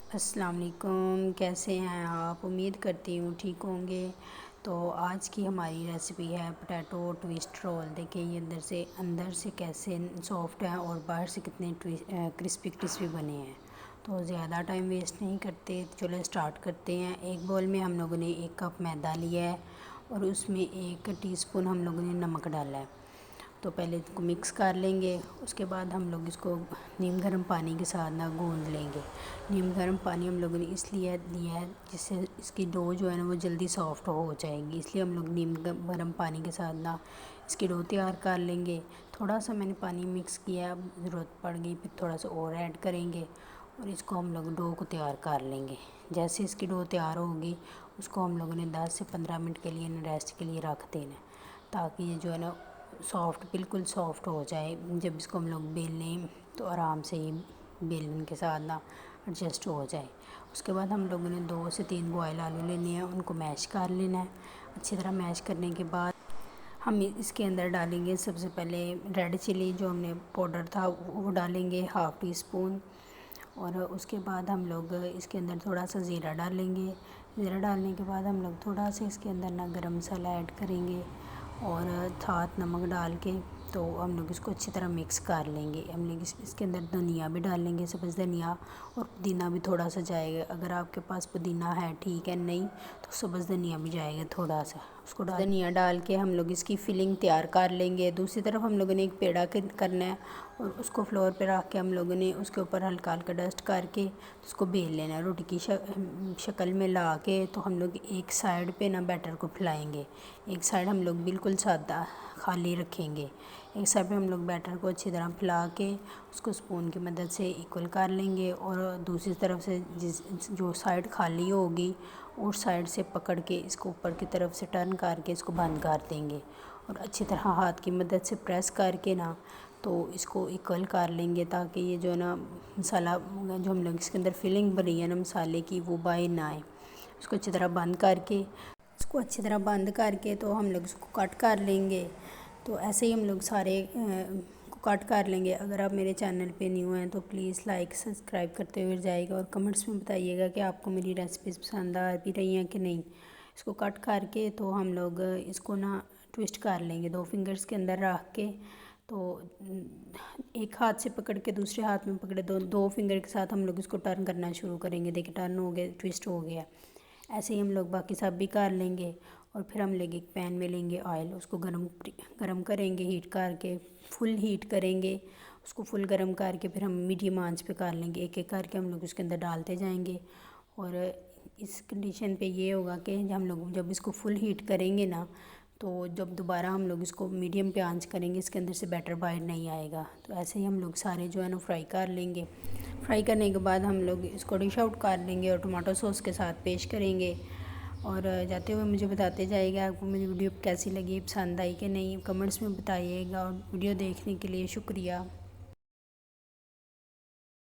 अस्सलाम वालेकुम, कैसे हैं आप? उम्मीद करती हूँ ठीक होंगे। तो आज की हमारी रेसिपी है पोटैटो ट्विस्ट रोल। देखिए ये अंदर से कैसे सॉफ्ट है और बाहर से कितने क्रिस्पी क्रिस्पी बने हैं। तो ज़्यादा टाइम वेस्ट नहीं करते, चलो स्टार्ट करते हैं। एक बोल में हम लोगों ने 1 कप मैदा लिया है और उसमें 1 टीस्पून हम लोगों ने नमक डाला है। तो पहले इसको मिक्स कर लेंगे। उसके बाद हम लोग इसको नीम गर्म पानी के साथ ना गूंद लेंगे। नीम गर्म पानी हम लोगों ने इसलिए लिया है जिससे इसकी डो जो है ना वो जल्दी सॉफ्ट हो जाएगी, इसलिए हम लोग नीम गर्म पानी के साथ ना इसकी डो तैयार कर लेंगे। थोड़ा सा मैंने पानी मिक्स किया, अब ज़रूरत पड़ गई फिर थोड़ा सा और ऐड करेंगे और इसको हम लोग डो को तैयार कर लेंगे। जैसे इसकी डो तैयार होगी उसको हम लोगों ने 10 से 15 मिनट के लिए रेस्ट के लिए रख देना है, ताकि ये जो है ना बिल्कुल सॉफ्ट हो जाए। जब इसको हम लोग बेल लें तो आराम से ही बेलन के साथ ना एडजस्ट हो जाए। उसके बाद हम लोगों ने 2 से 3 बॉयल आलू लेने हैं, उनको मैश कर लेना है। अच्छी तरह मैश करने के बाद हम इसके अंदर डालेंगे सबसे पहले रेड चिली जो हमने पाउडर था वो डालेंगे 1/2 टीस्पून। और उसके बाद हम लोग इसके अंदर थोड़ा सा ज़ीरा डालेंगे। ज़ीरा डालने के बाद हम लोग थोड़ा सा इसके अंदर ना गरम मसाला ऐड करेंगे और साथ नमक डाल के तो हम लोग इसको अच्छी तरह मिक्स कर लेंगे। हम लोग इसके अंदर धनिया भी डालेंगे, सब्ज़ धनिया, और पुदीना भी थोड़ा सा जाएगा। अगर आपके पास पुदीना है ठीक है, नहीं तो सब्ज़ धनिया भी जाएगा थोड़ा सा। उसको धनिया डाल के हम लोग इसकी फिलिंग तैयार कर लेंगे। दूसरी तरफ हम लोगों ने एक पेड़ा करना है और उसको फ्लोर पे रख के हम लोगों ने उसके ऊपर हल्का हल्का डस्ट करके उसको बेल लेना है। रोटी की शक्ल में ला के तो हम लोग एक साइड पे ना बैटर को फैलाएंगे, एक साइड हम लोग बिल्कुल सादा खाली रखेंगे। एक साइड पे हम लोग बैटर को अच्छी तरह फैला के उसको स्पून की मदद से इक्वल कर लेंगे और दूसरी तरफ से जो साइड खाली होगी उस साइड से पकड़ के इसको ऊपर की तरफ से टर्न करके इसको बंद कर देंगे और अच्छी तरह हाथ की मदद से प्रेस करके ना तो इसको इक्वल कर लेंगे, ताकि ये जो है ना मसाला जो हम लोग इसके अंदर फिलिंग बनी है ना मसाले की वो बाहर ना आए। इसको अच्छी तरह बंद करके तो हम लोग इसको कट कर लेंगे। तो ऐसे ही हम लोग सारे को कट कर लेंगे। अगर आप मेरे चैनल पे न्यू हैं तो प्लीज़ लाइक सब्सक्राइब करते हुए जाइएगा और कमेंट्स में बताइएगा कि आपको मेरी रेसिपीज़ पसंद आ भी रही हैं कि नहीं। इसको कट करके तो हम लोग इसको ना ट्विस्ट कर लेंगे 2 फिंगर्स के अंदर रख के। तो एक हाथ से पकड़ के दूसरे हाथ में पकड़े 2 फिंगर के साथ हम लोग इसको टर्न करना शुरू करेंगे। देखिए टर्न हो गया, ट्विस्ट हो गया। ऐसे ही हम लोग बाकी सब भी कर लेंगे। और फिर हम लेंगे एक पैन में लेंगे ऑयल, उसको गरम करेंगे, हीट करके फुल हीट करेंगे। उसको फुल गरम करके फिर हम मीडियम आंच पे कर लेंगे। एक एक करके हम लोग उसके अंदर डालते जाएंगे। और इस कंडीशन पे ये होगा कि हम लोग जब इसको फुल हीट करेंगे ना तो जब दोबारा हम लोग इसको मीडियम पे आंच करेंगे इसके अंदर से बैटर बाहर नहीं आएगा। तो ऐसे ही हम लोग सारे जो है ना फ्राई कर लेंगे। फ्राई करने के बाद हम लोग इसको डिश आउट कर लेंगे और टमाटो सॉस के साथ पेश करेंगे। और जाते हुए मुझे बताते जाइएगा आपको मेरी वीडियो कैसी लगी, पसंद आई कि नहीं, कमेंट्स में बताइएगा। और वीडियो देखने के लिए शुक्रिया।